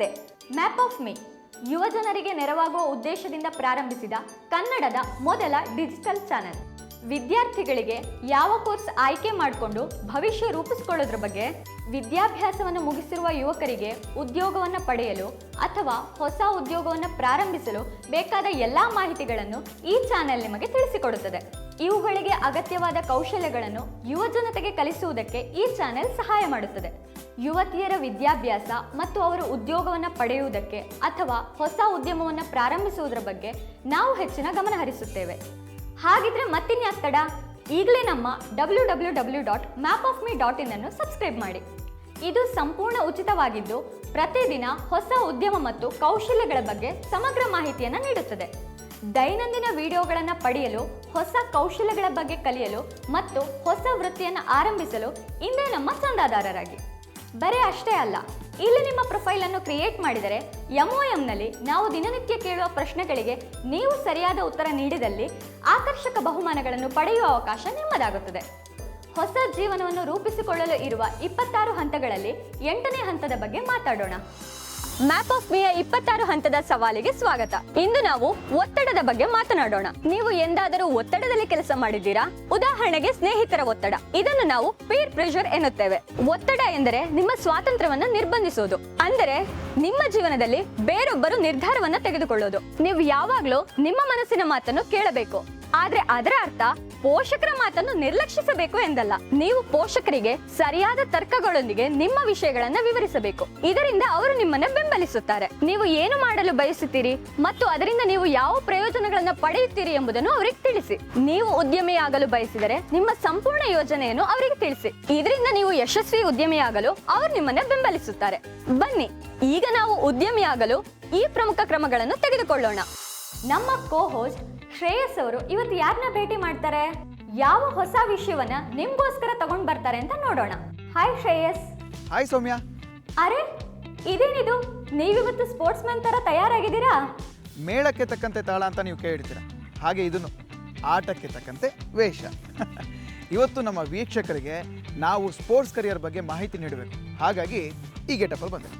ನಮಸ್ತೆ. Map of me ಯುವ ಜನರಿಗೆ ನೆರವಾಗುವ ಉದ್ದೇಶದಿಂದ ಪ್ರಾರಂಭಿಸಿದ ಕನ್ನಡದ ಮೊದಲ ಡಿಜಿಟಲ್ ಚಾನೆಲ್. ವಿದ್ಯಾರ್ಥಿಗಳಿಗೆ ಯಾವ ಕೋರ್ಸ್ ಆಯ್ಕೆ ಮಾಡಿಕೊಂಡು ಭವಿಷ್ಯ ರೂಪಿಸಿಕೊಳ್ಳೋದ್ರ ಬಗ್ಗೆ, ವಿದ್ಯಾಭ್ಯಾಸವನ್ನು ಮುಗಿಸಿರುವ ಯುವಕರಿಗೆ ಉದ್ಯೋಗವನ್ನು ಪಡೆಯಲು ಅಥವಾ ಹೊಸ ಉದ್ಯೋಗವನ್ನು ಪ್ರಾರಂಭಿಸಲು ಬೇಕಾದ ಎಲ್ಲ ಮಾಹಿತಿಗಳನ್ನು ಈ ಚಾನೆಲ್ ನಿಮಗೆ ತಿಳಿಸಿಕೊಡುತ್ತದೆ. ಇವುಗಳಿಗೆ ಅಗತ್ಯವಾದ ಕೌಶಲ್ಯಗಳನ್ನು ಯುವ ಜನತೆಗೆ ಕಲಿಸುವುದಕ್ಕೆ ಈ ಚಾನೆಲ್ ಸಹಾಯ ಮಾಡುತ್ತದೆ. ಯುವತಿಯರ ವಿದ್ಯಾಭ್ಯಾಸ ಮತ್ತು ಅವರು ಉದ್ಯೋಗವನ್ನು ಪಡೆಯುವುದಕ್ಕೆ ಅಥವಾ ಹೊಸ ಉದ್ಯಮವನ್ನು ಪ್ರಾರಂಭಿಸುವುದರ ಬಗ್ಗೆ ನಾವು ಹೆಚ್ಚಿನ ಗಮನ ಹರಿಸುತ್ತೇವೆ. ಹಾಗಿದ್ರೆ ಮತ್ತಿನ್ಯಾಕ್ ತಡ? ಈಗಲೇ ನಮ್ಮ www.mapofme.in ಅನ್ನು ಸಬ್ಸ್ಕ್ರೈಬ್ ಮಾಡಿ. ಇದು ಸಂಪೂರ್ಣ ಉಚಿತವಾಗಿದ್ದು ಪ್ರತಿದಿನ ಹೊಸ ಉದ್ಯಮ ಮತ್ತು ಕೌಶಲ್ಯಗಳ ಬಗ್ಗೆ ಸಮಗ್ರ ಮಾಹಿತಿಯನ್ನು ನೀಡುತ್ತದೆ. ದೈನಂದಿನ ವಿಡಿಯೋಗಳನ್ನು ಪಡೆಯಲು, ಹೊಸ ಕೌಶಲ್ಯಗಳ ಬಗ್ಗೆ ಕಲಿಯಲು ಮತ್ತು ಹೊಸ ವೃತ್ತಿಯನ್ನು ಆರಂಭಿಸಲು ಇಂದೇ ನಮ್ಮ ಚಂದಾದಾರರಾಗಿ. ಬರೀ ಅಷ್ಟೇ ಅಲ್ಲ, ಇಲ್ಲಿ ನಿಮ್ಮ ಪ್ರೊಫೈಲ್ ಅನ್ನು ಕ್ರಿಯೇಟ್ ಮಾಡಿದರೆ MOMನಲ್ಲಿ ನಾವು ದಿನನಿತ್ಯ ಕೇಳುವ ಪ್ರಶ್ನೆಗಳಿಗೆ ನೀವು ಸರಿಯಾದ ಉತ್ತರ ನೀಡಿದಲ್ಲಿ ಆಕರ್ಷಕ ಬಹುಮಾನಗಳನ್ನು ಪಡೆಯುವ ಅವಕಾಶ ನಿಮ್ಮದಾಗುತ್ತದೆ. ಹೊಸ ಜೀವನವನ್ನು ರೂಪಿಸಿಕೊಳ್ಳಲು ಇರುವ 26 ಹಂತಗಳಲ್ಲಿ 8ನೇ ಹಂತದ ಬಗ್ಗೆ ಮಾತಾಡೋಣ. ಮ್ಯಾಪ್ ಆಫ್ ಮೀಯ 26 ಹಂತದ ಸವಾಲಿಗೆ ಸ್ವಾಗತ. ಇಂದು ನಾವು ಒತ್ತಡದ ಬಗ್ಗೆ ಮಾತನಾಡೋಣ. ನೀವು ಎಂದಾದರೂ ಒತ್ತಡದಲ್ಲಿ ಕೆಲಸ ಮಾಡಿದ್ದೀರಾ? ಉದಾಹರಣೆಗೆ ಸ್ನೇಹಿತರ ಒತ್ತಡ. ಇದನ್ನು ನಾವು ಪೀರ್ ಪ್ರೆಷರ್ ಎನ್ನುತ್ತೇವೆ. ಒತ್ತಡ ಎಂದರೆ ನಿಮ್ಮ ಸ್ವಾತಂತ್ರ್ಯವನ್ನು ನಿರ್ಬಂಧಿಸುವುದು. ಅಂದರೆ ನಿಮ್ಮ ಜೀವನದಲ್ಲಿ ಬೇರೊಬ್ಬರು ನಿರ್ಧಾರವನ್ನ ತೆಗೆದುಕೊಳ್ಳೋದು. ನೀವು ಯಾವಾಗಲೂ ನಿಮ್ಮ ಮನಸ್ಸಿನ ಮಾತನ್ನು ಕೇಳಬೇಕು. ಆದ್ರೆ ಅದರ ಅರ್ಥ ಪೋಷಕರ ಮಾತನ್ನು ನಿರ್ಲಕ್ಷಿಸಬೇಕು ಎಂದಲ್ಲ. ನೀವು ಪೋಷಕರಿಗೆ ಸರಿಯಾದ ತರ್ಕಗಳೊಂದಿಗೆ ನಿಮ್ಮ ವಿಷಯಗಳನ್ನ ವಿವರಿಸಬೇಕು. ಇದರಿಂದ ಅವರು ನಿಮ್ಮನ್ನ ಬೆಂಬಲಿಸುತ್ತಾರೆ. ನೀವು ಏನು ಮಾಡಲು ಬಯಸುತ್ತೀರಿ ಮತ್ತು ಅದರಿಂದ ನೀವು ಯಾವ ಪ್ರಯೋಜನಗಳನ್ನ ಪಡೆಯುತ್ತೀರಿ ಎಂಬುದನ್ನು ಅವರಿಗೆ ತಿಳಿಸಿ. ನೀವು ಉದ್ಯಮಿಯಾಗಲು ಬಯಸಿದರೆ ನಿಮ್ಮ ಸಂಪೂರ್ಣ ಯೋಜನೆಯನ್ನು ಅವರಿಗೆ ತಿಳಿಸಿ. ಇದರಿಂದ ನೀವು ಯಶಸ್ವಿ ಉದ್ಯಮಿಯಾಗಲು ಅವರು ನಿಮ್ಮನ್ನ ಬೆಂಬಲಿಸುತ್ತಾರೆ. ಬನ್ನಿ, ಈಗ ನಾವು ಉದ್ಯಮಿಯಾಗಲು ಈ ಪ್ರಮುಖ ಕ್ರಮಗಳನ್ನು ತೆಗೆದುಕೊಳ್ಳೋಣ. ನಮ್ಮ ಕೋ ಹೋಸ್ಟ್ ಶ್ರೇಯಸ್ ಅವರು ಇವತ್ತು ಯಾರನ್ನ ಭೇಟಿ ಮಾಡ್ತಾರೆ, ಯಾವ ಹೊಸ ವಿಷಯವನ್ನ ನಿಮ್ಗೋಸ್ಕರ ತಗೊಂಡ್ ಬರ್ತಾರೆ ಅಂತ ನೋಡೋಣ. ಹಾಯ್ ಶ್ರೇಯಸ್. ಹಾಯ್ ಸೌಮ್ಯ. ಅರೆ, ಇದೇನಿದು, ನೀವಿವತ್ತು ಸ್ಪೋರ್ಟ್ಸ್ ಮ್ಯಾನ್ ತರ ತಯಾರಾಗಿದ್ದೀರಾ? ಮೇಳಕ್ಕೆ ತಕ್ಕಂತೆ ತಾಳ ಅಂತ ನೀವು ಕೇಳಿರ್ತೀರ, ಹಾಗೆ ಇದನ್ನು ಆಟಕ್ಕೆ ತಕ್ಕಂತೆ ವೇಷ. ಇವತ್ತು ನಮ್ಮ ವೀಕ್ಷಕರಿಗೆ ನಾವು ಸ್ಪೋರ್ಟ್ಸ್ ಕರಿಯರ್ ಬಗ್ಗೆ ಮಾಹಿತಿ ನೀಡಬೇಕು, ಹಾಗಾಗಿ ಈ ಗೆಟಪಲ್ಲಿ ಬಂದೆ.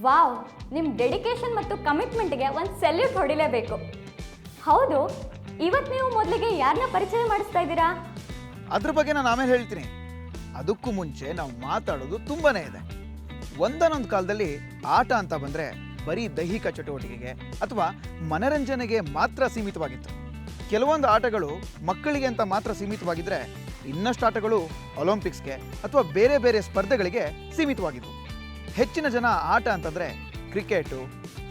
ವಾವ್, ನಿಮ್ಮ ಡೆಡಿಕೇಶನ್ ಮತ್ತು ಕಮಿಟ್ಮೆಂಟ್ಗೆ ಒಂದು ಸೆಲ್ಯೂಟ್ ಹೊಡಿಲೇಬೇಕು. ಹೌದು, ಇವತ್ತು ನೀವು ಮೊದಲಿಗೆ ಯಾರನ್ನ ಪರಿಚಯ ಮಾಡಿಸ್ತಾ ಇದ್ದೀರಾ? ಅದ್ರ ಬಗ್ಗೆ ನಾನು ಆಮೇಲೆ ಹೇಳ್ತೀನಿ. ಅದಕ್ಕೂ ಮುಂಚೆ ನಾವು ಮಾತಾಡೋದು ತುಂಬಾನೇ ಇದೆ. ಒಂದೊಂದು ಕಾಲದಲ್ಲಿ ಆಟ ಅಂತ ಬಂದರೆ ಬರೀ ದೈಹಿಕ ಚಟುವಟಿಕೆಗೆ ಅಥವಾ ಮನರಂಜನೆಗೆ ಮಾತ್ರ ಸೀಮಿತವಾಗಿತ್ತು. ಕೆಲವೊಂದು ಆಟಗಳು ಮಕ್ಕಳಿಗೆ ಅಂತ ಮಾತ್ರ ಸೀಮಿತವಾಗಿದ್ದರೆ, ಇನ್ನಷ್ಟು ಆಟಗಳು ಒಲಿಂಪಿಕ್ಸ್ಗೆ ಅಥವಾ ಬೇರೆ ಬೇರೆ ಸ್ಪರ್ಧೆಗಳಿಗೆ ಸೀಮಿತವಾಗಿದ್ವು. ಹೆಚ್ಚಿನ ಜನ ಆಟ ಅಂತಂದರೆ ಕ್ರಿಕೆಟು,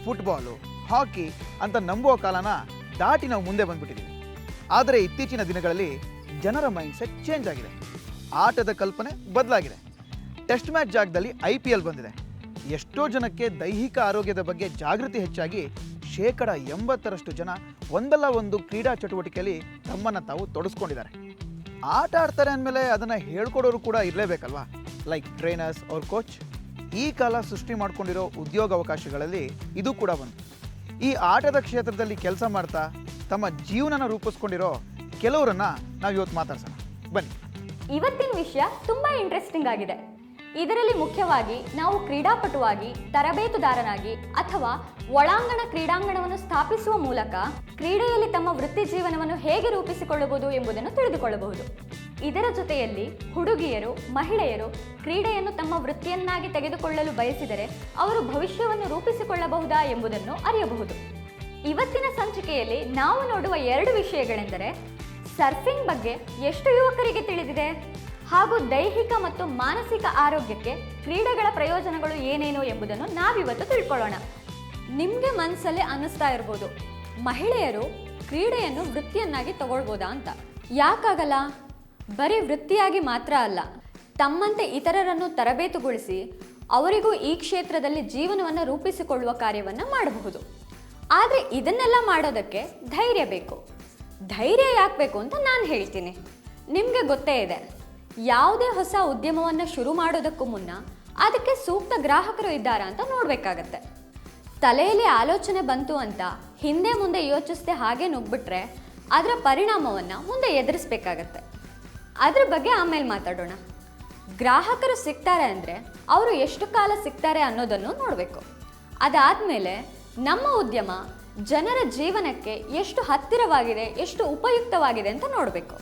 ಫುಟ್ಬಾಲು, ಹಾಕಿ ಅಂತ ನಂಬುವ ಕಾಲನ ದಾಟಿ ನಾವು ಮುಂದೆ ಬಂದ್ಬಿಟ್ಟಿದ್ದೀವಿ. ಆದರೆ ಇತ್ತೀಚಿನ ದಿನಗಳಲ್ಲಿ ಜನರ ಮೈಂಡ್ಸೆಟ್ ಚೇಂಜ್ ಆಗಿದೆ. ಆಟದ ಕಲ್ಪನೆ ಬದಲಾಗಿದೆ. ಟೆಸ್ಟ್ ಮ್ಯಾಚ್ ಜಾಗದಲ್ಲಿ IPL ಬಂದಿದೆ. ಎಷ್ಟೋ ಜನಕ್ಕೆ ದೈಹಿಕ ಆರೋಗ್ಯದ ಬಗ್ಗೆ ಜಾಗೃತಿ ಹೆಚ್ಚಾಗಿ 80% ಜನ ಒಂದಲ್ಲ ಒಂದು ಕ್ರೀಡಾ ಚಟುವಟಿಕೆಯಲ್ಲಿ ತಮ್ಮನ್ನು ತಾವು ತೊಡಸ್ಕೊಂಡಿದ್ದಾರೆ. ಆಟ ಆಡ್ತಾರೆ ಅಂದಮೇಲೆ ಅದನ್ನು ಹೇಳ್ಕೊಡೋರು ಕೂಡ ಇರಲೇಬೇಕಲ್ವಾ, ಲೈಕ್ ಟ್ರೈನರ್ಸ್ ಅವ್ರ ಕೋಚ್. ಈ ಕಾಲ ಸೃಷ್ಟಿ ಮಾಡ್ಕೊಂಡಿರೋ ಉದ್ಯೋಗ ಅವಕಾಶಗಳಲ್ಲಿ ಇದು ಕೂಡ ಒಂದು. ಈ ಆಟದ ಕ್ಷೇತ್ರದಲ್ಲಿ ಕೆಲಸ ಮಾಡ್ತಾ ತಮ್ಮ ಜೀವನನ ರೂಪಿಸ್ಕೊಂಡಿರೋ ಕೆಲವರನ್ನ ನಾವು ಇವತ್ತು ಮಾತಾಡ್ಸೋಣ. ಬನ್ನಿ. ಇವತ್ತಿನ ವಿಷಯ ತುಂಬಾ ಇಂಟ್ರೆಸ್ಟಿಂಗ್ ಆಗಿದೆ. ಇದರಲ್ಲಿ ಮುಖ್ಯವಾಗಿ ನಾವು ಕ್ರೀಡಾಪಟುವಾಗಿ, ತರಬೇತುದಾರನಾಗಿ ಅಥವಾ ಒಳಾಂಗಣ ಕ್ರೀಡಾಂಗಣವನ್ನು ಸ್ಥಾಪಿಸುವ ಮೂಲಕ ಕ್ರೀಡೆಯಲ್ಲಿ ತಮ್ಮ ವೃತ್ತಿ ಜೀವನವನ್ನು ಹೇಗೆ ರೂಪಿಸಿಕೊಳ್ಳಬಹುದು ಎಂಬುದನ್ನು ತಿಳಿದುಕೊಳ್ಳಬಹುದು. ಇದರ ಜೊತೆಯಲ್ಲಿ ಹುಡುಗಿಯರು, ಮಹಿಳೆಯರು ಕ್ರೀಡೆಯನ್ನು ತಮ್ಮ ವೃತ್ತಿಯನ್ನಾಗಿ ತೆಗೆದುಕೊಳ್ಳಲು ಬಯಸಿದರೆ ಅವರು ಭವಿಷ್ಯವನ್ನು ರೂಪಿಸಿಕೊಳ್ಳಬಹುದಾ ಎಂಬುದನ್ನು ಅರಿಯಬಹುದು. ಇವತ್ತಿನ ಸಂಚಿಕೆಯಲ್ಲಿ ನಾವು ನೋಡುವ 2 ವಿಷಯಗಳೆಂದರೆ ಸರ್ಫಿಂಗ್ ಬಗ್ಗೆ ಎಷ್ಟು ಯುವಕರಿಗೆ ತಿಳಿದಿದೆ ಹಾಗೂ ದೈಹಿಕ ಮತ್ತು ಮಾನಸಿಕ ಆರೋಗ್ಯಕ್ಕೆ ಕ್ರೀಡೆಗಳ ಪ್ರಯೋಜನಗಳು ಏನೇನು ಎಂಬುದನ್ನು ನಾವಿವತ್ತು ತಿಳ್ಕೊಳ್ಳೋಣ. ನಿಮಗೆ ಮನಸ್ಸಲ್ಲೇ ಅನ್ನಿಸ್ತಾ ಇರ್ಬೋದು, ಮಹಿಳೆಯರು ಕ್ರೀಡೆಯನ್ನು ವೃತ್ತಿಯನ್ನಾಗಿ ತಗೊಳ್ಬೋದಾ ಅಂತ. ಯಾಕಾಗಲ್ಲ? ಬರೀ ವೃತ್ತಿಯಾಗಿ ಮಾತ್ರ ಅಲ್ಲ, ತಮ್ಮಂತೆ ಇತರರನ್ನು ತರಬೇತುಗೊಳಿಸಿ ಅವರಿಗೂ ಈ ಕ್ಷೇತ್ರದಲ್ಲಿ ಜೀವನವನ್ನು ರೂಪಿಸಿಕೊಳ್ಳುವ ಕಾರ್ಯವನ್ನು ಮಾಡಬಹುದು. ಆದರೆ ಇದನ್ನೆಲ್ಲ ಮಾಡೋದಕ್ಕೆ ಧೈರ್ಯ ಬೇಕು. ಧೈರ್ಯ ಯಾಕೆ ಬೇಕು ಅಂತ ನಾನು ಹೇಳ್ತೀನಿ. ನಿಮಗೆ ಗೊತ್ತೇ ಇದೆ, ಯಾವುದೇ ಹೊಸ ಉದ್ಯಮವನ್ನು ಶುರು ಮಾಡೋದಕ್ಕೂ ಮುನ್ನ ಅದಕ್ಕೆ ಸೂಕ್ತ ಗ್ರಾಹಕರು ಇದ್ದಾರಾ ಅಂತ ನೋಡಬೇಕಾಗತ್ತೆ. ತಲೆಯಲ್ಲಿ ಆಲೋಚನೆ ಬಂತು ಅಂತ ಹಿಂದೆ ಮುಂದೆ ಯೋಚಿಸದೆ ಹಾಗೆ ನುಗ್ಬಿಟ್ರೆ ಅದರ ಪರಿಣಾಮವನ್ನು ಮುಂದೆ ಎದುರಿಸಬೇಕಾಗತ್ತೆ. ಅದ್ರ ಬಗ್ಗೆ ಆಮೇಲೆ ಮಾತಾಡೋಣ. ಗ್ರಾಹಕರು ಸಿಗ್ತಾರೆ ಅಂದರೆ ಅವರು ಎಷ್ಟು ಕಾಲ ಸಿಗ್ತಾರೆ ಅನ್ನೋದನ್ನು ನೋಡಬೇಕು. ಅದಾದಮೇಲೆ ನಮ್ಮ ಉದ್ಯಮ ಜನರ ಜೀವನಕ್ಕೆ ಎಷ್ಟು ಹತ್ತಿರವಾಗಿದೆ, ಎಷ್ಟು ಉಪಯುಕ್ತವಾಗಿದೆ ಅಂತ ನೋಡಬೇಕು.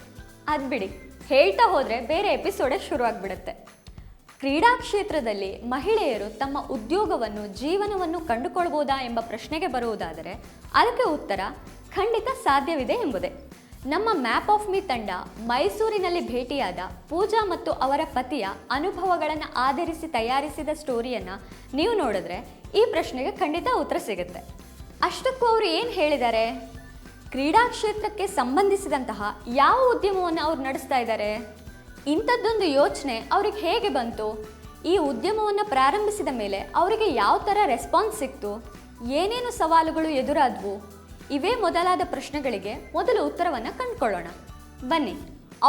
ಅದು ಬಿಡಿ, ಹೇಳ್ತಾ ಹೋದರೆ ಬೇರೆ ಎಪಿಸೋಡೇ ಶುರುವಾಗ್ಬಿಡುತ್ತೆ. ಕ್ರೀಡಾ ಕ್ಷೇತ್ರದಲ್ಲಿ ಮಹಿಳೆಯರು ತಮ್ಮ ಉದ್ಯೋಗವನ್ನು, ಜೀವನವನ್ನು ಕಂಡುಕೊಳ್ಬೋದಾ ಎಂಬ ಪ್ರಶ್ನೆಗೆ ಬರುವುದಾದರೆ ಅದಕ್ಕೆ ಉತ್ತರ ಖಂಡಿತ ಸಾಧ್ಯವಿದೆ ಎಂಬುದೇ. ನಮ್ಮ ಮ್ಯಾಪ್ ಆಫ್ ಮೀ ತಂಡ ಮೈಸೂರಿನಲ್ಲಿ ಭೇಟಿಯಾದ ಪೂಜಾ ಮತ್ತು ಅವರ ಪತಿಯ ಅನುಭವಗಳನ್ನು ಆಧರಿಸಿ ತಯಾರಿಸಿದ ಸ್ಟೋರಿಯನ್ನು ನೀವು ನೋಡಿದ್ರೆ ಈ ಪ್ರಶ್ನೆಗೆ ಖಂಡಿತ ಉತ್ತರ ಸಿಗುತ್ತೆ. ಅಷ್ಟಕ್ಕೂ ಅವರು ಏನು ಹೇಳಿದ್ದಾರೆ? ಕ್ರೀಡಾ ಕ್ಷೇತ್ರಕ್ಕೆ ಸಂಬಂಧಿಸಿದಂತಹ ಯಾವ ಉದ್ಯಮವನ್ನು ಅವ್ರು ನಡೆಸ್ತಾ ಇದ್ದಾರೆ? ಇಂಥದ್ದೊಂದು ಯೋಚನೆ ಅವ್ರಿಗೆ ಹೇಗೆ ಬಂತು? ಈ ಉದ್ಯಮವನ್ನು ಪ್ರಾರಂಭಿಸಿದ ಮೇಲೆ ಅವರಿಗೆ ಯಾವ ಥರ ರೆಸ್ಪಾನ್ಸ್ ಸಿಕ್ತು? ಏನೇನು ಸವಾಲುಗಳು ಎದುರಾದವು? ಇವೇ ಮೊದಲಾದ ಪ್ರಶ್ನೆಗಳಿಗೆ ಮೊದಲು ಉತ್ತರವನ್ನು ಕಂಡುಕೊಳ್ಳೋಣ. ಬನ್ನಿ,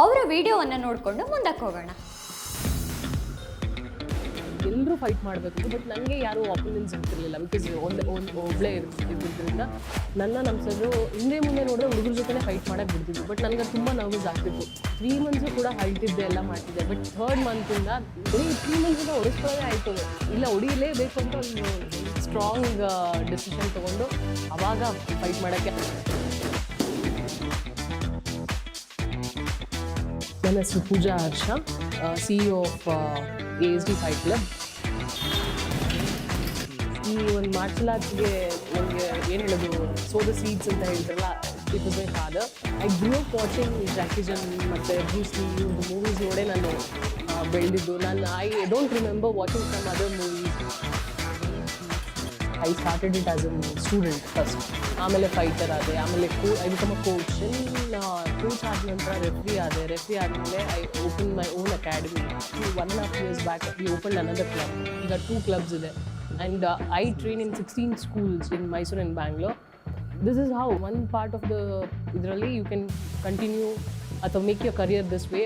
ಅವರ ವಿಡಿಯೋವನ್ನು ನೋಡಿಕೊಂಡು ಮುಂದಕ್ಕೆ ಹೋಗೋಣ. ಎಲ್ಲರೂ ಫೈಟ್ ಮಾಡಬೇಕು, ಬಟ್ ನನಗೆ ಯಾರೂ ಒಪಿನಿಯನ್ಸ್ ಇರ್ತಿರ್ಲಿಲ್ಲ. ಬಿಕಾಸ್ ಒಬ್ಬಳೇ ಇದ್ದಿದ್ದರಿಂದ ನಮ್ಮ ಸರು ಹಿಂದೆ ಮುಂದೆ ನೋಡಿದ್ರೆ ಹುಡುಗರ ಜೊತೆ ಫೈಟ್ ಮಾಡೋಕ್ಕೆ ಬಿಡ್ತಿದ್ವಿ. ಬಟ್ ನನಗೆ ತುಂಬ ನರ್ವಸ್ ಆಗ್ತಿತ್ತು. 3 ಮಂತ್ಸು ಕೂಡ ಅಳ್ತಿದ್ದೆ, ಎಲ್ಲ ಮಾಡ್ತಿದ್ದೆ. ಬಟ್ 3rd ಮಂತಿಂದ ಬರೀ 3 ಮಂತ್ಸಿಂದ ಹೊಡಿಸ್ಕೊಳ್ಳೋದೇ ಆಯಿತು. ಇಲ್ಲ, ಹೊಡಿಲೇಬೇಕು ಅಂತ ಒಂದು ಸ್ಟ್ರಾಂಗ್ ಡಿಸಿಷನ್ ತೊಗೊಂಡು ಆವಾಗ ಫೈಟ್ ಮಾಡೋಕ್ಕೆ. ನನ್ನ ಹೆಸರು ಪೂಜಾ ಹರ್ಷ, CEO of ASD fight club. ಈ ಒಂದು ಮಾರ್ಷಲ್ ಆರ್ಟ್ಸ್ಗೆ ನನಗೆ ಏನು ಹೇಳೋದು, ಸೋ ದ ಸೀಡ್ಸ್ ಅಂತ ಹೇಳ್ತಾರಲ್ಲ, it was my father. I grew up watching Jackie Chan ಮತ್ತು ಬ್ರೂಸ್ ಲೀ ಇವ್ರದ್ದು ಮೂವೀಸ್ ನೋಡೇ ನಾನು ಬೆಳೆದಿದ್ದು. I don't remember watching some other movies. I started it as a student first, ಆಮೇಲೆ ಫೈಟರ್ ಆದೆ, ಆಮೇಲೆ I become a coach. Coach ಆದ ನಂತರ ರೆಫ್ರಿ ಆದಮೇಲೆ I open my own academy. 1.5 years back we open another club. ಈಗ 2 clubs ಇದೆ. And I train in 16 schools in Mysuru and Bangalore. This is how one part of the ಇದರಲ್ಲಿ you can continue ಅಥವಾ make your career this way.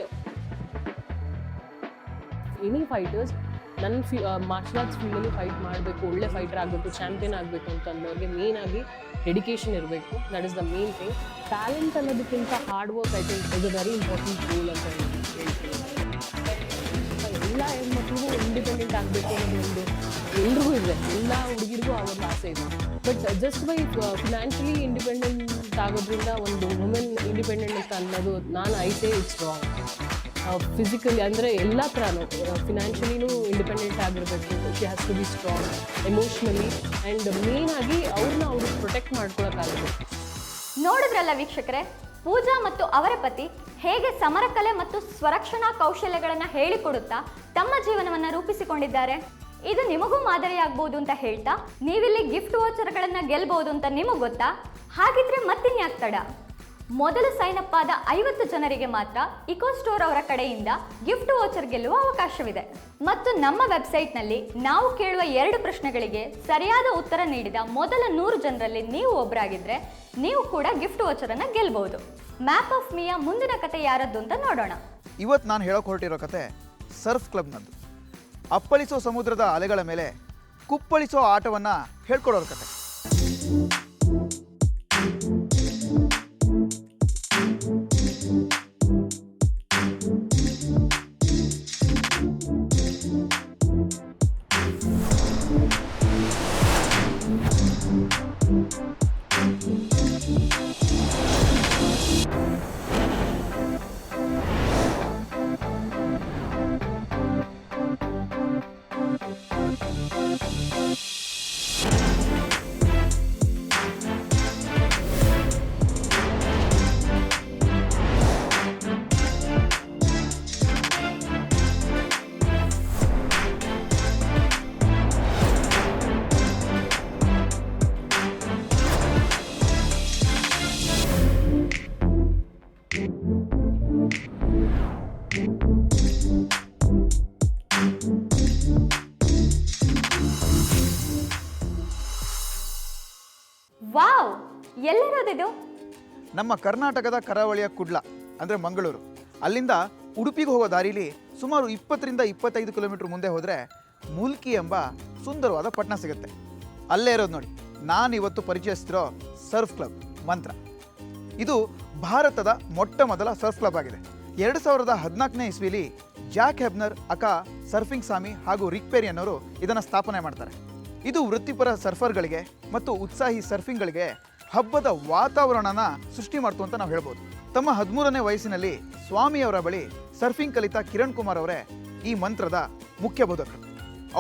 Any fighters ನನ್ನ martial arts ಫೀಲ್ಡಲ್ಲಿ fight ಮಾಡಬೇಕು, ಒಳ್ಳೆ fighter ಆಗಬೇಕು, champion ಆಗಬೇಕು ಅಂತಂದವ್ರಿಗೆ ಮೇಯ್ನಾಗಿ ಡೆಡಿಕೇಶನ್ ಇರಬೇಕು. That is the main thing. Talent ಅನ್ನೋದಕ್ಕಿಂತ hard work I think is a very important role ಅಂತ ಹೇಳ್ತೀನಿ. ಎಲ್ಲ ಹೆಣ್ಮಕ್ಳಿಗೂ ಇಂಡಿಪೆಂಡೆಂಟ್ ಆಗಬೇಕು ಅನ್ನೋದು ಎಲ್ರಿಗೂ ಇದೆ, ಎಲ್ಲ ಹುಡುಗಿರಿಗೂ ಆ ಒಂದು ಆಸೆ ಇದೆ. But just by financially independent ಆಗೋದ್ರಿಂದ ಒಂದು ವುಮೆನ್ ಇಂಡಿಪೆಂಡೆಂಟ್ ಅಂತ ಅನ್ನೋದು I say it's wrong. Physically ಅಂದರೆ ಎಲ್ಲ ಥರನೂ ಫಿನಾನ್ಷಿಯಲಿನೂ ಇಂಡಿಪೆಂಡೆಂಟ್ ಆಗಿರಬೇಕು. She has to be strong emotionally and ಮೇಯ್ನಾಗಿ ಅವ್ರಿಗೆ ಪ್ರೊಟೆಕ್ಟ್ ಮಾಡ್ಕೊಳಕ್ಕಾಗಬೇಕು. ನೋಡಿದ್ರಲ್ಲ ವೀಕ್ಷಕರೇ, ಪೂಜಾ ಮತ್ತು ಅವರ ಪತಿ ಹೇಗೆ ಸಮರಕಲೆ ಮತ್ತು ಸ್ವರಕ್ಷಣಾ ಕೌಶಲ್ಯಗಳನ್ನು ಹೇಳಿಕೊಡುತ್ತಾ ತಮ್ಮ ಜೀವನವನ್ನು ರೂಪಿಸಿಕೊಂಡಿದ್ದಾರೆ. ಇದು ನಿಮಗೂ ಮಾದರಿಯಾಗಬಹುದು ಅಂತ ಹೇಳ್ತಾ, ನೀವಿಲ್ಲಿ ಗಿಫ್ಟ್ ವೋಚರ್ಗಳನ್ನು ಗೆಲ್ಬಹುದು ಅಂತ ನಿಮಗೆ ಗೊತ್ತಾ? ಹಾಗಿದ್ರೆ ಮತ್ತಿನ್ಯಾಕ್ ತಡ? ಮೊದಲು ಸೈನ್ ಅಪ್ ಆದ 50 ಜನರಿಗೆ ಮಾತ್ರ ಇಕೋ ಸ್ಟೋರ್ ಅವರ ಕಡೆಯಿಂದ ಗಿಫ್ಟ್ ವೋಚರ್ ಗೆಲ್ಲುವ ಅವಕಾಶವಿದೆ. ಮತ್ತು ನಮ್ಮ ವೆಬ್ಸೈಟ್ನಲ್ಲಿ ನಾವು ಕೇಳುವ 2 ಪ್ರಶ್ನೆಗಳಿಗೆ ಸರಿಯಾದ ಉತ್ತರ ನೀಡಿದ ಮೊದಲ 100 ಜನರಲ್ಲಿ ನೀವು ಒಬ್ಬರಾಗಿದ್ದರೆ ನೀವು ಕೂಡ ಗಿಫ್ಟ್ ವೋಚರನ್ನು ಗೆಲ್ಲಬಹುದು. ಮ್ಯಾಪ್ ಆಫ್ ಮೀಯ ಮುಂದಿನ ಕತೆ ಯಾರದ್ದು ಅಂತ ನೋಡೋಣ. ಇವತ್ತು ನಾನು ಹೇಳೋಕೆ ಹೊರಟಿರೋ ಕತೆ ಸರ್ಫ್ ಕ್ಲಬ್ನದ್ದು. ಅಪ್ಪಳಿಸೋ ಸಮುದ್ರದ ಅಲೆಗಳ ಮೇಲೆ ಕುಪ್ಪಳಿಸೋ ಆಟವನ್ನು ಹೇಳ್ಕೊಡೋರ ಕತೆ. ಎಲ್ಲಿರೋದಿದು? ನಮ್ಮ ಕರ್ನಾಟಕದ ಕರಾವಳಿಯ ಕುಡ್ಲ ಅಂದರೆ ಮಂಗಳೂರು, ಅಲ್ಲಿಂದ ಉಡುಪಿಗೆ ಹೋಗೋ ದಾರಿಲಿ ಸುಮಾರು 20ರಿಂದ 25 ಕಿಲೋಮೀಟರ್ ಮುಂದೆ ಹೋದರೆ ಮುಲ್ಕಿ ಎಂಬ ಸುಂದರವಾದ ಪಟ್ಟಣ ಸಿಗುತ್ತೆ. ಅಲ್ಲೇ ಇರೋದು ನೋಡಿ ನಾನಿವತ್ತು ಪರಿಚಯಿಸ್ತಿರೋ ಸರ್ಫ್ ಕ್ಲಬ್ ಮಂತ್ರ. ಇದು ಭಾರತದ ಮೊಟ್ಟ ಮೊದಲ ಸರ್ಫ್ ಕ್ಲಬ್ ಆಗಿದೆ. 2014ನೇ ಇಸ್ವಿಲಿ ಜಾಕ್ ಹೆಬ್ನರ್, ಅಕಾ ಸರ್ಫಿಂಗ್ ಸಾಮಿ ಹಾಗೂ ರಿಕ್ ಪೆರಿ ಅನ್ನೋರು ಇದನ್ನು ಸ್ಥಾಪನೆ ಮಾಡ್ತಾರೆ. ಇದು ವೃತ್ತಿಪರ ಸರ್ಫರ್ಗಳಿಗೆ ಮತ್ತು ಉತ್ಸಾಹಿ ಸರ್ಫಿಂಗ್ಗಳಿಗೆ ಹಬ್ಬದ ವಾತಾವರಣನ ಸೃಷ್ಟಿ ಮಾಡ್ತು ಅಂತ ನಾವು ಹೇಳ್ಬೋದು. ತಮ್ಮ 13ನೇ ವಯಸ್ಸಿನಲ್ಲಿ ಸ್ವಾಮಿಯವರ ಬಳಿ ಸರ್ಫಿಂಗ್ ಕಲಿತ ಕಿರಣ್ ಕುಮಾರ್ ಅವರೇ ಈ ಮಂತ್ರದ ಮುಖ್ಯ ಬೋಧಕರು.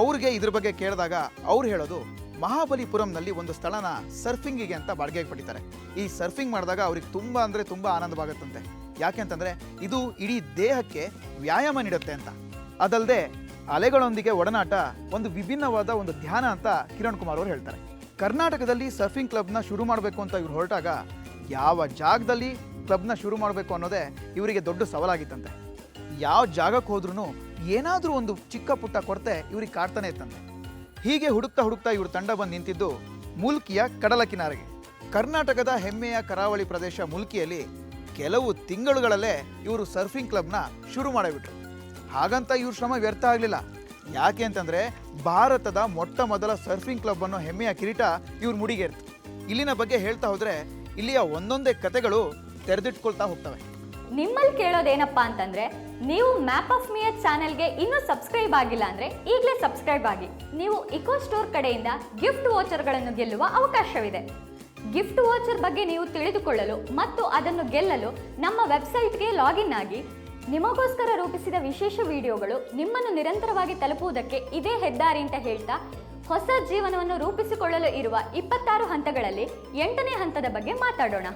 ಅವ್ರಿಗೆ ಇದ್ರ ಬಗ್ಗೆ ಕೇಳಿದಾಗ ಅವ್ರು ಹೇಳೋದು, ಮಹಾಬಲಿಪುರಂನಲ್ಲಿ ಒಂದು ಸ್ಥಳನ ಸರ್ಫಿಂಗಿಗೆ ಅಂತ ಬಾಡಿಗೆಗೆ ಪಡಿತಾರೆ. ಈ ಸರ್ಫಿಂಗ್ ಮಾಡಿದಾಗ ಅವ್ರಿಗೆ ತುಂಬ ಆನಂದವಾಗುತ್ತಂತೆ. ಯಾಕೆ ಅಂತಂದರೆ ಇದು ಇಡೀ ದೇಹಕ್ಕೆ ವ್ಯಾಯಾಮ ನೀಡುತ್ತೆ ಅಂತ. ಅದಲ್ಲದೆ ಅಲೆಗಳೊಂದಿಗೆ ಒಡನಾಟ ಒಂದು ವಿಭಿನ್ನವಾದ ಒಂದು ಧ್ಯಾನ ಅಂತ ಕಿರಣ್ ಕುಮಾರ್ ಅವರು ಹೇಳ್ತಾರೆ. ಕರ್ನಾಟಕದಲ್ಲಿ ಸರ್ಫಿಂಗ್ ಕ್ಲಬ್ನ ಶುರು ಮಾಡಬೇಕು ಅಂತ ಇವ್ರು ಹೊರಟಾಗ ಯಾವ ಜಾಗದಲ್ಲಿ ಕ್ಲಬ್ನ ಶುರು ಮಾಡಬೇಕು ಅನ್ನೋದೇ ಇವರಿಗೆ ದೊಡ್ಡ ಸವಾಲಾಗಿತ್ತಂತೆ. ಯಾವ ಜಾಗಕ್ಕೆ ಹೋದ್ರೂ ಏನಾದರೂ ಒಂದು ಚಿಕ್ಕ ಪುಟ್ಟ ಕೊರತೆ ಇವ್ರಿಗೆ ಕಾಡ್ತಾನೆ ಇತ್ತಂತೆ. ಹೀಗೆ ಹುಡುಕ್ತಾ ಇವ್ರ ತಂಡ ಬಂದು ನಿಂತಿದ್ದು ಮುಲ್ಕಿಯ ಕಡಲ ಕಿನಾರೆಗೆ. ಕರ್ನಾಟಕದ ಹೆಮ್ಮೆಯ ಕರಾವಳಿ ಪ್ರದೇಶ ಮುಲ್ಕಿಯಲ್ಲಿ ಕೆಲವು ತಿಂಗಳುಗಳಲ್ಲೇ ಇವರು ಸರ್ಫಿಂಗ್ ಕ್ಲಬ್ನ ಶುರು ಮಾಡಿಬಿಟ್ರು. ಹಾಗಂತ ಇವ್ರ ಶ್ರಮ ವ್ಯರ್ಥ ಆಗಲಿಲ್ಲ. ಯಾಕೆ ಅಂತಂದರೆ ಭಾರತದ ಮೊಟ್ಟ ಮೊದಲ ಸರ್ಫಿಂಗ್ ಕ್ಲಬ್ ಅನ್ನೋ ಹೆಮ್ಮೆಯ ಕಿರೀಟ ಇವ್ರ ಮುಡಿಗೇರ್ತು. ಇಲ್ಲಿನ ಬಗ್ಗೆ ಹೇಳ್ತಾ ಹೋದರೆ ಇಲ್ಲಿಯ ಒಂದೊಂದೇ ಕತೆಗಳು ತೆರೆದಿಟ್ಕೊಳ್ತಾ ಹೋಗ್ತವೆ. ನಿಮ್ಮಲ್ಲಿ ಕೇಳೋದೇನಪ್ಪ ಅಂತಂದ್ರೆ, ನೀವು ಮ್ಯಾಪ್ ಆಫ್ ಮಿಯಾ ಚಾನೆಲ್ಗೆ ಇನ್ನೂ ಸಬ್ಸ್ಕ್ರೈಬ್ ಆಗಿಲ್ಲ ಅಂದ್ರೆ ಈಗಲೇ ಸಬ್ಸ್ಕ್ರೈಬ್ ಆಗಿ. ನೀವು ಇಕೋ ಸ್ಟೋರ್ ಕಡೆಯಿಂದ ಗಿಫ್ಟ್ ವೋಚರ್ಗಳನ್ನು ಗೆಲ್ಲುವ ಅವಕಾಶವಿದೆ. ಗಿಫ್ಟ್ ವೋಚರ್ ಬಗ್ಗೆ ನೀವು ತಿಳಿದುಕೊಳ್ಳಲು ಮತ್ತು ಅದನ್ನು ಗೆಲ್ಲಲು ನಮ್ಮ ವೆಬ್ಸೈಟ್ಗೆ ಲಾಗಿನ್ ಆಗಿ. ನಿಮಗೋಸ್ಕರ ರೂಪಿಸಿದ ವಿಶೇಷ ವಿಡಿಯೋಗಳು ನಿಮ್ಮನ್ನು ನಿರಂತರವಾಗಿ ತಲುಪುವುದಕ್ಕೆ ಇದೇ ಹೆದ್ದಾರಿ ಅಂತ ಹೇಳ್ತಾ, ಹೊಸ ಜೀವನವನ್ನು ರೂಪಿಸಿಕೊಳ್ಳಲು ಇರುವ 26 ಹಂತಗಳಲ್ಲಿ 8ನೇ ಹಂತದ ಬಗ್ಗೆ ಮಾತಾಡೋಣ.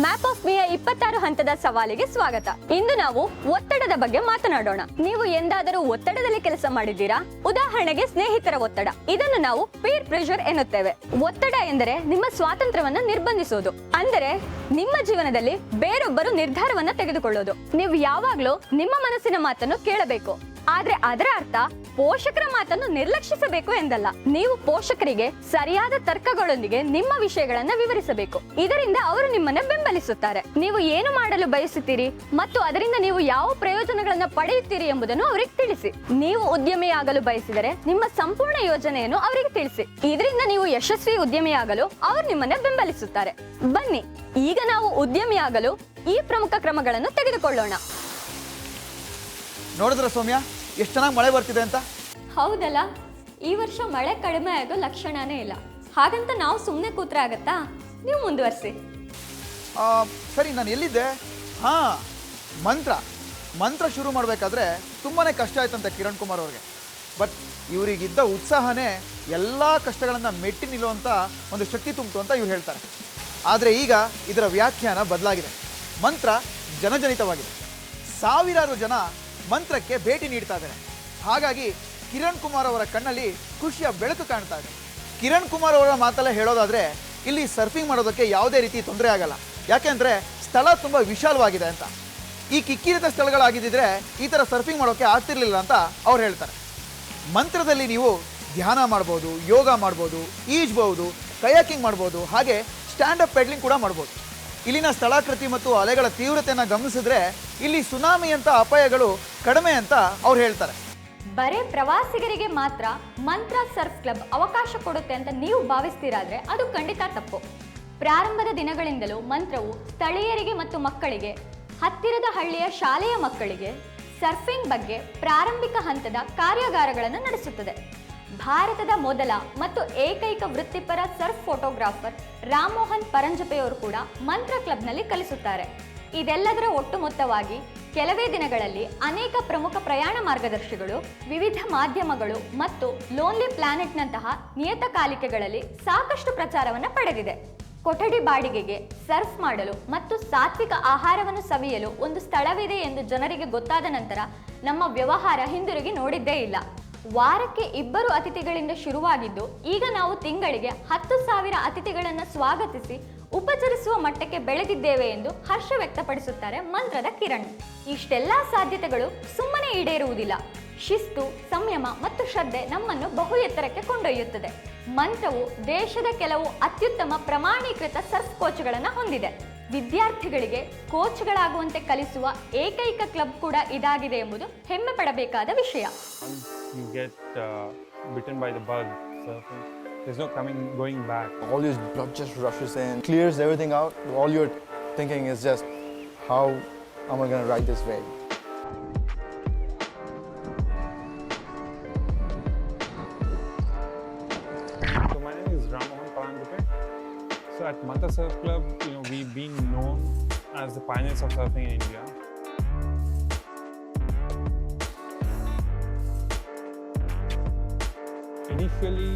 ಮ್ಯಾಪ್ ಆಫ್ ಮಿಯಾ 26 ಹಂತದ ಸವಾಲಿಗೆ ಸ್ವಾಗತ. ಇಂದು ನಾವು ಒತ್ತಡದ ಬಗ್ಗೆ ಮಾತನಾಡೋಣ. ನೀವು ಎಂದಾದರೂ ಒತ್ತಡದಲ್ಲಿ ಕೆಲಸ ಮಾಡಿದ್ದೀರಾ? ಉದಾಹರಣೆಗೆ ಸ್ನೇಹಿತರ ಒತ್ತಡ. ಇದನ್ನು ನಾವು ಪೀರ್ ಪ್ರೆಷರ್ ಎನ್ನುತ್ತೇವೆ. ಒತ್ತಡ ಎಂದರೆ ನಿಮ್ಮ ಸ್ವಾತಂತ್ರ್ಯವನ್ನು ನಿರ್ಬಂಧಿಸುವುದು. ಅಂದರೆ ನಿಮ್ಮ ಜೀವನದಲ್ಲಿ ಬೇರೊಬ್ಬರು ನಿರ್ಧಾರವನ್ನ ತೆಗೆದುಕೊಳ್ಳೋದು. ನೀವು ಯಾವಾಗಲೂ ನಿಮ್ಮ ಮನಸ್ಸಿನ ಮಾತನ್ನು ಕೇಳಬೇಕು. ಆದ್ರೆ ಅದರ ಅರ್ಥ ಪೋಷಕರ ಮಾತನ್ನು ನಿರ್ಲಕ್ಷಿಸಬೇಕು ಎಂದಲ್ಲ. ನೀವು ಪೋಷಕರಿಗೆ ಸರಿಯಾದ ತರ್ಕಗಳೊಂದಿಗೆ ನಿಮ್ಮ ವಿಷಯಗಳನ್ನ ವಿವರಿಸಬೇಕು. ಇದರಿಂದ ಅವರು ನಿಮ್ಮನ್ನ ಬೆಂಬಲಿಸುತ್ತಾರೆ. ನೀವು ಏನು ಮಾಡಲು ಬಯಸುತ್ತೀರಿ ಮತ್ತು ಅದರಿಂದ ನೀವು ಯಾವ ಪ್ರಯೋಜನಗಳನ್ನ ಪಡೆಯುತ್ತೀರಿ ಎಂಬುದನ್ನು ಅವರಿಗೆ ತಿಳಿಸಿ. ನೀವು ಉದ್ಯಮಿಯಾಗಲು ಬಯಸಿದರೆ ನಿಮ್ಮ ಸಂಪೂರ್ಣ ಯೋಜನೆಯನ್ನು ಅವರಿಗೆ ತಿಳಿಸಿ. ಇದರಿಂದ ನೀವು ಯಶಸ್ವಿ ಉದ್ಯಮಿಯಾಗಲು ಅವರು ನಿಮ್ಮನ್ನ ಬೆಂಬಲಿಸುತ್ತಾರೆ. ಬನ್ನಿ, ಈಗ ನಾವು ಉದ್ಯಮಿಯಾಗಲು ಈ ಪ್ರಮುಖ ಕ್ರಮಗಳನ್ನು ತೆಗೆದುಕೊಳ್ಳೋಣ. ನೋಡಿದ್ರ ಸೌಮ್ಯ, ಎಷ್ಟು ಚೆನ್ನಾಗಿ ಮಳೆ ಬರ್ತಿದೆ ಅಂತ. ಹೌದಲ್ಲ, ಈ ವರ್ಷ ಮಳೆ ಕಡಿಮೆ ಆಗೋ ಲಕ್ಷಣನೇ ಇಲ್ಲ. ಹಾಗಂತ ನಾವು ಸುಮ್ಮನೆ ಕೂತ್ರೆ ಆಗತ್ತಾ? ನೀವು ಮುಂದುವರಿಸಿ. ಸರಿ, ನಾನು ಎಲ್ಲಿದ್ದೆ? ಮಂತ್ರ ಶುರು ಮಾಡಬೇಕಾದ್ರೆ ತುಂಬಾ ಕಷ್ಟ ಆಯ್ತಂತೆ ಕಿರಣ್ ಕುಮಾರ್ ಅವ್ರಿಗೆ. ಬಟ್ ಇವರಿಗಿದ್ದ ಉತ್ಸಾಹನೇ ಎಲ್ಲ ಕಷ್ಟಗಳನ್ನು ಮೆಟ್ಟಿ ನಿಲ್ಲುವಂಥ ಒಂದು ಶಕ್ತಿ ತುಂಬಿತು ಅಂತ ಇವ್ರು ಹೇಳ್ತಾರೆ. ಆದರೆ ಈಗ ಇದರ ವ್ಯಾಖ್ಯಾನ ಬದಲಾಗಿದೆ. ಮಂತ್ರ ಜನಜನಿತವಾಗಿದೆ. ಸಾವಿರಾರು ಜನ ಮಂತ್ರಕ್ಕೆ ಭೇಟಿ ನೀಡ್ತಾ ಇದ್ದಾರೆ. ಹಾಗಾಗಿ ಕಿರಣ್ ಕುಮಾರ್ ಅವರ ಕಣ್ಣಲ್ಲಿ ಖುಷಿಯ ಬೆಳಕು ಕಾಣ್ತಾ ಇದೆ. ಕಿರಣ್ ಕುಮಾರ್ ಅವರ ಮಾತಲ್ಲೇ ಹೇಳೋದಾದರೆ ಇಲ್ಲಿ ಸರ್ಫಿಂಗ್ ಮಾಡೋದಕ್ಕೆ ಯಾವುದೇ ರೀತಿ ತೊಂದರೆ ಆಗಲ್ಲ. ಯಾಕೆಂದರೆ ಸ್ಥಳ ತುಂಬ ವಿಶಾಲವಾಗಿದೆ ಅಂತ. ಈ ಕಿಕ್ಕಿರಿದ ಸ್ಥಳಗಳಾಗಿದ್ದರೆ ಈ ಥರ ಸರ್ಫಿಂಗ್ ಮಾಡೋಕ್ಕೆ ಆಗ್ತಿರ್ಲಿಲ್ಲ ಅಂತ ಅವ್ರು ಹೇಳ್ತಾರೆ. ಮಂತ್ರದಲ್ಲಿ ನೀವು ಧ್ಯಾನ ಮಾಡ್ಬೋದು, ಯೋಗ ಮಾಡ್ಬೋದು, ಈಜ್ಬೋದು, ಕಯಾಕಿಂಗ್ ಮಾಡ್ಬೋದು, ಹಾಗೆ ಸ್ಟ್ಯಾಂಡಪ್ ಪೆಡ್ಲಿಂಗ್ ಕೂಡ ಮಾಡ್ಬೋದು. ಇಲ್ಲಿನ ಸ್ಥಳಾಕೃತಿ ಮತ್ತು ಅಲೆಗಳ ತೀವ್ರತೆಯನ್ನು ಗಮನಿಸಿದ್ರೆ ಇಲ್ಲಿ ಸುನಾಮಿಯಂಥ ಅಪಾಯಗಳು ಕಡಿಮೆ ಅಂತ ಅವ್ರು ಹೇಳ್ತಾರೆ. ಬರೇ ಪ್ರವಾಸಿಗರಿಗೆ ಮಾತ್ರ ಮಂತ್ರ ಸರ್ಫ್ ಕ್ಲಬ್ ಅವಕಾಶ ಕೊಡುತ್ತೆ ಅಂತ ನೀವು ಭಾವಿಸ್ತೀರಾದ್ರೆ ಅದು ಖಂಡಿತ ತಪ್ಪು. ಪ್ರಾರಂಭದ ದಿನಗಳಿಂದಲೂ ಮಂತ್ರವು ಸ್ಥಳೀಯರಿಗೆ ಮತ್ತು ಮಕ್ಕಳಿಗೆ, ಹತ್ತಿರದ ಹಳ್ಳಿಯ ಶಾಲೆಯ ಮಕ್ಕಳಿಗೆ ಸರ್ಫಿಂಗ್ ಬಗ್ಗೆ ಪ್ರಾರಂಭಿಕ ಹಂತದ ಕಾರ್ಯಾಗಾರಗಳನ್ನು ನಡೆಸುತ್ತದೆ. ಭಾರತದ ಮೊದಲ ಮತ್ತು ಏಕೈಕ ವೃತ್ತಿಪರ ಸರ್ಫ್ ಫೋಟೋಗ್ರಾಫರ್ ರಾಮಮೋಹನ್ ಪರಂಜಪೆಯವರು ಕೂಡ ಮಂತ್ರ ಕ್ಲಬ್ನಲ್ಲಿ ಕಲಿಸುತ್ತಾರೆ. ಇದೆಲ್ಲದರ ಒಟ್ಟು ಮೊತ್ತವಾಗಿ ಕೆಲವೇ ದಿನಗಳಲ್ಲಿ ಅನೇಕ ಪ್ರಮುಖ ಪ್ರಯಾಣ ಮಾರ್ಗದರ್ಶಿಗಳು, ವಿವಿಧ ಮಾಧ್ಯಮಗಳು ಮತ್ತು ಲೋನ್ಲಿ ಪ್ಲಾನೆಟ್ನಂತಹ ನಿಯತಕಾಲಿಕೆಗಳಲ್ಲಿ ಸಾಕಷ್ಟು ಪ್ರಚಾರವನ್ನು ಪಡೆದಿದೆ. ಕೊಠಡಿ ಬಾಡಿಗೆಗೆ, ಸರ್ಫ್ ಮಾಡಲು ಮತ್ತು ಸಾತ್ವಿಕ ಆಹಾರವನ್ನು ಸವಿಯಲು ಒಂದು ಸ್ಥಳವಿದೆ ಎಂದು ಜನರಿಗೆ ಗೊತ್ತಾದ ನಂತರ ನಮ್ಮ ವ್ಯವಹಾರ ಹಿಂದಿರುಗಿ ನೋಡಿದ್ದೇ ಇಲ್ಲ. ವಾರಕ್ಕೆ 2 ಅತಿಥಿಗಳಿಂದ ಶುರುವಾಗಿದ್ದು ಈಗ ನಾವು ತಿಂಗಳಿಗೆ 10,000 ಅತಿಥಿಗಳನ್ನು ಸ್ವಾಗತಿಸಿ ಉಪಚರಿಸುವ ಮಟ್ಟಕ್ಕೆ ಬೆಳೆದಿದ್ದೇವೆ ಎಂದು ಹರ್ಷ ವ್ಯಕ್ತಪಡಿಸುತ್ತಾರೆ ಮಂತ್ರದ ಕಿರಣ್. ಇಷ್ಟೆಲ್ಲ ಸಾಧ್ಯತೆಗಳು ಸುಮ್ಮನೆ ಈಡೇರುವುದಿಲ್ಲ. ಶಿಸ್ತು, ಸಂಯಮ ಮತ್ತು ಶ್ರದ್ಧೆ ನಮ್ಮನ್ನು ಬಹು ಎತ್ತರಕ್ಕೆ ಕೊಂಡೊಯ್ಯುತ್ತದೆ. ಮಂತ್ರವು ದೇಶದ ಕೆಲವು ಅತ್ಯುತ್ತಮ ಪ್ರಮಾಣೀಕೃತ ಸರ್ಫ್ ಕೋಚ್ಗಳನ್ನು ಹೊಂದಿದೆ. ವಿದ್ಯಾರ್ಥಿಗಳಿಗೆ ಕೋಚ್ಗಳಾಗುವಂತೆ ಕಲಿಸುವ ಏಕೈಕ ಕ್ಲಬ್ ಕೂಡ ಇದಾಗಿದೆ ಎಂಬುದು ಹೆಮ್ಮೆ ಪಡಬೇಕಾದ ವಿಷಯ. Once you get bitten by the bug surfing, there's no going back. All your blood just rushes in, clears everything out. All you're thinking is just, how am I going to ride this wave? So my name is Ramamohan Palangupe. So at Mata Surf Club, we've been known as the pioneers of surfing in India. Initially,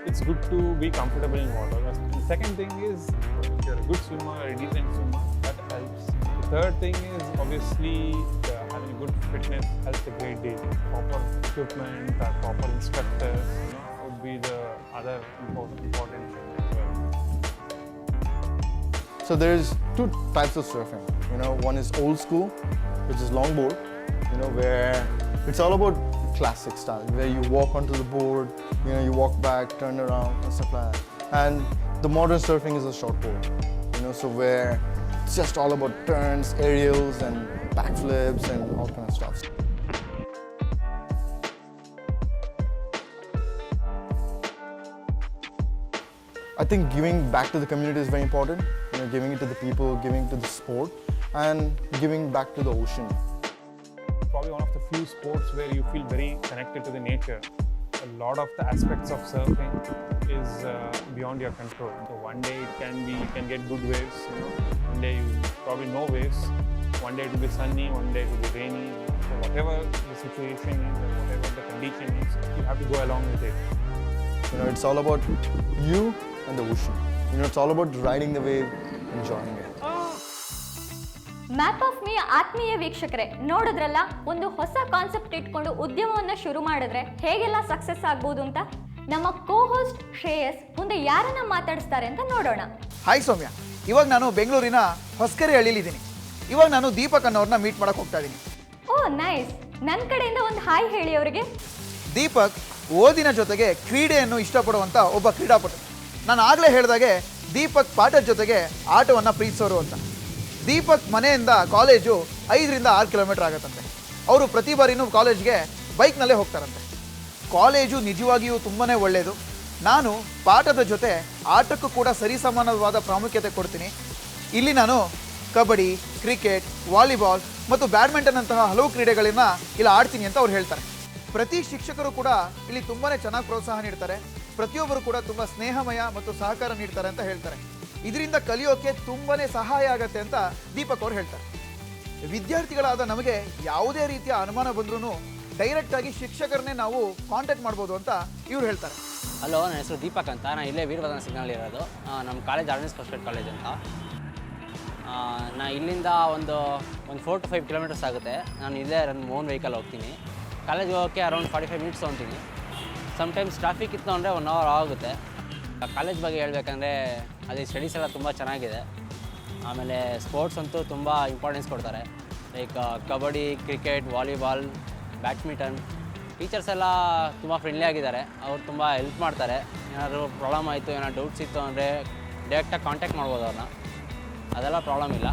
it's good to be comfortable in water. The second thing is, if you're a good swimmer, a decent swimmer, that helps. The third thing is obviously having good fitness helps a great deal. Proper equipment, proper instructors, would be the other important thing as well. So there's two types of surfing. One is old school, which is longboard, where it's all about classic style, where you walk onto the board, you walk back, turn around, and stuff like that. And the modern surfing is a shortboard, so where it's just all about turns, aerials, and backflips, and all kind of stuff. I think giving back to the community is very important. Giving it to the people, giving it to the sport, and giving back to the ocean. Probably one of the few sports where you feel very connected to the nature. A lot of the aspects of surfing is beyond your control. So one day you can get good waves. One day you probably no waves. One day it will be sunny, one day it will be rainy. So whatever the situation is or whatever the condition is, you have to go along with it. It's all about you and the ocean. It's all about riding the wave, enjoying it. Map of me ಆತ್ಮೀಯ ವೀಕ್ಷಕರೇ, ನೋಡಿದ್ರಲ್ಲ, ಒಂದು ಹೊಸ concept ಇಟ್ಕೊಂಡು ಉದ್ಯಮವನ್ನು ಶುರು ಮಾಡಿದ್ರೆ ಹೇಗೆಲ್ಲ ಸಕ್ಸಸ್ ಆಗ್ಬೋದು ಅಂತ. ನಮ್ಮ ಕೋ ಹೋಸ್ಟ್ ಶ್ರೇಯಸ್ ಮುಂದೆ ಯಾರನ್ನ ಮಾತಾಡಿಸ್ತಾರೆ ಅಂತ ನೋಡೋಣ. ಹಾಯ್ ಸೌಮ್ಯ, ಇವಾಗ ನಾನು ಬೆಂಗಳೂರಿನ ಹೊಸಕೆರೆ ಹಳ್ಳಿಲಿದ್ದೀನಿ. ಇವಾಗ ನಾನು ದೀಪಕ್ ಅನ್ನೋರನ್ನ ಮೀಟ್ ಮಾಡಕ್ಕೆ ಹೋಗ್ತಾ ಇದ್ದೀನಿ. ಓ ನೈಸ್, ನನ್ನ ಕಡೆಯಿಂದ ಒಂದು ಹಾಯ್ ಹೇಳಿ ಅವರಿಗೆ. ದೀಪಕ್ ಓದಿನ ಜೊತೆಗೆ ಕ್ರೀಡೆಯನ್ನು ಇಷ್ಟಪಡುವಂಥ ಒಬ್ಬ ಕ್ರೀಡಾಪಟು. ನಾನು ಆಗಲೇ ಹೇಳಿದಾಗೆ ದೀಪಕ್ ಪಾಠದ ಜೊತೆಗೆ ಆಟವನ್ನು ಪ್ರೀತಿಸೋರು ಅಂತ. ದೀಪಕ್ ಮನೆಯಿಂದ ಕಾಲೇಜು 5ರಿಂದ 6 ಕಿಲೋಮೀಟರ್ ಆಗುತ್ತಂತೆ. ಅವರು ಪ್ರತಿ ಬಾರಿನೂ ಕಾಲೇಜ್ಗೆ ಬೈಕ್ನಲ್ಲೇ ಹೋಗ್ತಾರಂತೆ. ಕಾಲೇಜು ನಿಜವಾಗಿಯೂ ತುಂಬಾ ಒಳ್ಳೆಯದು. ನಾನು ಪಾಠದ ಜೊತೆ ಆಟಕ್ಕೂ ಕೂಡ ಸರಿಸಮಾನವಾದ ಪ್ರಾಮುಖ್ಯತೆ ಕೊಡ್ತೀನಿ. ಇಲ್ಲಿ ನಾನು ಕಬಡ್ಡಿ, ಕ್ರಿಕೆಟ್, ವಾಲಿಬಾಲ್ ಮತ್ತು ಬ್ಯಾಡ್ಮಿಂಟನ್ ಅಂತಹ ಹಲವು ಕ್ರೀಡೆಗಳನ್ನು ಇಲ್ಲಿ ಆಡ್ತೀನಿ ಅಂತ ಅವ್ರು ಹೇಳ್ತಾರೆ. ಪ್ರತಿ ಶಿಕ್ಷಕರು ಕೂಡ ಇಲ್ಲಿ ತುಂಬಾ ಚೆನ್ನಾಗಿ ಪ್ರೋತ್ಸಾಹ ನೀಡ್ತಾರೆ. ಪ್ರತಿಯೊಬ್ಬರು ಕೂಡ ತುಂಬ ಸ್ನೇಹಮಯ ಮತ್ತು ಸಹಕಾರ ನೀಡ್ತಾರೆ ಅಂತ ಹೇಳ್ತಾರೆ. ಇದರಿಂದ ಕಲಿಯೋಕೆ ತುಂಬಾ ಸಹಾಯ ಆಗುತ್ತೆ ಅಂತ ದೀಪಕ್ ಅವ್ರು ಹೇಳ್ತಾರೆ. ವಿದ್ಯಾರ್ಥಿಗಳಾದ ನಮಗೆ ಯಾವುದೇ ರೀತಿಯ ಅನುಮಾನ ಬಂದ್ರೂ ಡೈರೆಕ್ಟಾಗಿ ಶಿಕ್ಷಕರನ್ನೇ ನಾವು ಕಾಂಟ್ಯಾಕ್ಟ್ ಮಾಡ್ಬೋದು ಅಂತ ಇವ್ರು ಹೇಳ್ತಾರೆ. ಹಲೋ, ನನ್ನ ಹೆಸರು ದೀಪಕ್ ಅಂತ. ನಾನು ಇಲ್ಲೇ ವೀರಭದ್ರ ಸಿಗ್ನಲ್ ಇರೋದು. ನಮ್ಮ college ordinance first aid college ಅಂತ. ನಾನು ಇಲ್ಲಿಂದ ಒಂದು 4 to 5 ಕಿಲೋಮೀಟರ್ಸ್ ಆಗುತ್ತೆ. ನಾನು ಇಲ್ಲೇ ನನ್ನ ಓನ್ ವೆಹಿಕಲ್ ಹೋಗ್ತೀನಿ. ಕಾಲೇಜ್ಗೆ ಹೋಗೋಕ್ಕೆ ಅರೌಂಡ್ 45 ಮಿನಿಟ್ಸ್ ತೊಗೊತೀನಿ. ಸಮ್ಟೈಮ್ಸ್ ಟ್ರಾಫಿಕ್ ಇತ್ತು ಅಂದರೆ 1 hour ಆಗುತ್ತೆ. ಕಾಲೇಜ್ ಬಗ್ಗೆ ಹೇಳ್ಬೇಕಂದ್ರೆ ಅಲ್ಲಿ ಸ್ಟಡೀಸ್ ಎಲ್ಲ ತುಂಬ ಚೆನ್ನಾಗಿದೆ. ಆಮೇಲೆ ಸ್ಪೋರ್ಟ್ಸ್ ಅಂತೂ ತುಂಬ ಇಂಪಾರ್ಟೆನ್ಸ್ ಕೊಡ್ತಾರೆ. Like kabaddi, cricket, volleyball, badminton. Teachers ಎಲ್ಲ ತುಂಬ ಫ್ರೆಂಡ್ಲಿ ಆಗಿದ್ದಾರೆ. ಅವ್ರು ತುಂಬ ಹೆಲ್ಪ್ ಮಾಡ್ತಾರೆ. ಏನಾದರೂ ಪ್ರಾಬ್ಲಮ್ ಆಯಿತು, ಏನಾದ್ರು ಡೌಟ್ಸ್ ಇತ್ತು ಅಂದರೆ ಡೈರೆಕ್ಟಾಗಿ ಕಾಂಟ್ಯಾಕ್ಟ್ ಮಾಡ್ಬೋದು ಅವ್ರನ್ನ. ಅದೆಲ್ಲ ಪ್ರಾಬ್ಲಮ್ ಇಲ್ಲ.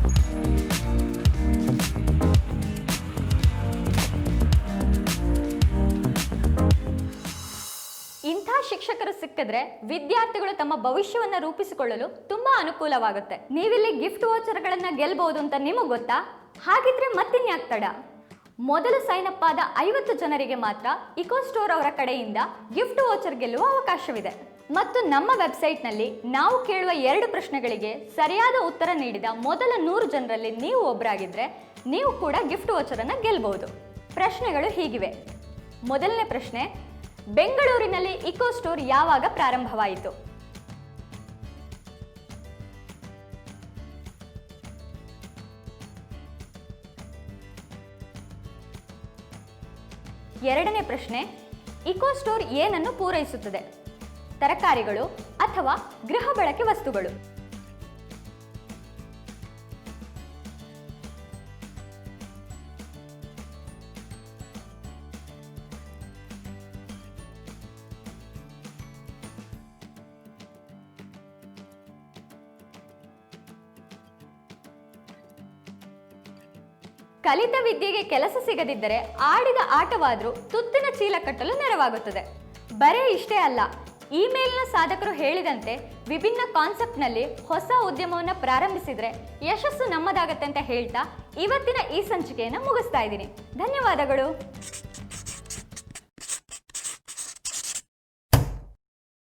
ಇಂಥ ಶಿಕ್ಷಕರು ಸಿಕ್ಕಿದ್ರೆ ವಿದ್ಯಾರ್ಥಿಗಳು ತಮ್ಮ ಭವಿಷ್ಯವನ್ನು ರೂಪಿಸಿಕೊಳ್ಳಲು ತುಂಬಾ ಅನುಕೂಲವಾಗುತ್ತೆ. ನೀವಿಲ್ಲಿ ಗಿಫ್ಟ್ ವೋಚರ್ಗಳನ್ನ ಗೆಲ್ಬಹುದು ಅಂತ ನಿಮಗೆ ಗೊತ್ತಾ? ಹಾಗಿದ್ರೆ ಮತ್ತಿನ್ಯಾಕ್ ತಡ? ಮೊದಲು ಸೈನ್ ಅಪ್ ಆದ 50 ಜನರಿಗೆ ಮಾತ್ರ ಇಕೋ ಸ್ಟೋರ್ ಅವರ ಕಡೆಯಿಂದ ಗಿಫ್ಟ್ ವೋಚರ್ ಗೆಲ್ಲುವ ಅವಕಾಶವಿದೆ. ಮತ್ತು ನಮ್ಮ ವೆಬ್ಸೈಟ್ನಲ್ಲಿ ನಾವು ಕೇಳುವ 2 ಪ್ರಶ್ನೆಗಳಿಗೆ ಸರಿಯಾದ ಉತ್ತರ ನೀಡಿದ ಮೊದಲ 100 ಜನರಲ್ಲಿ ನೀವು ಒಬ್ಬರಾಗಿದ್ದರೆ ನೀವು ಕೂಡ ಗಿಫ್ಟ್ ವೋಚರನ್ನು ಗೆಲ್ಲಬಹುದು. ಪ್ರಶ್ನೆಗಳು ಹೀಗಿವೆ. ಮೊದಲನೇ ಪ್ರಶ್ನೆ, ಬೆಂಗಳೂರಿನಲ್ಲಿ ಇಕೋ ಸ್ಟೋರ್ ಯಾವಾಗ ಪ್ರಾರಂಭವಾಯಿತು? ಎರಡನೇ ಪ್ರಶ್ನೆ, ಇಕೋ ಸ್ಟೋರ್ ಏನನ್ನು ಪೂರೈಸುತ್ತದೆ? ತರಕಾರಿಗಳು ಅಥವಾ ಗೃಹ ಬಳಕೆ ವಸ್ತುಗಳು? ಕಲಿತ ವಿದ್ಯೆಗೆ ಕೆಲಸ ಸಿಗದಿದ್ದರೆ ಆಡಿದ ಆಟವಾದರೂ ತುತ್ತಿನ ಚೀಲ ಕಟ್ಟಲು ನೆರವಾಗುತ್ತದೆ. ಬರೀ ಇಷ್ಟೇ ಅಲ್ಲ, ಇಮೇಲ್ನ ಸಾಧಕರು ಹೇಳಿದಂತೆ ವಿಭಿನ್ನ ಕಾನ್ಸೆಪ್ಟ್ನಲ್ಲಿ ಹೊಸ ಉದ್ಯಮವನ್ನು ಪ್ರಾರಂಭಿಸಿದರೆ ಯಶಸ್ಸು ನಮ್ಮದಾಗತ್ತೆ ಅಂತ ಹೇಳ್ತಾ ಇವತ್ತಿನ ಈ ಸಂಚಿಕೆಯನ್ನು ಮುಗಿಸ್ತಾ ಇದ್ದೀನಿ. ಧನ್ಯವಾದಗಳು.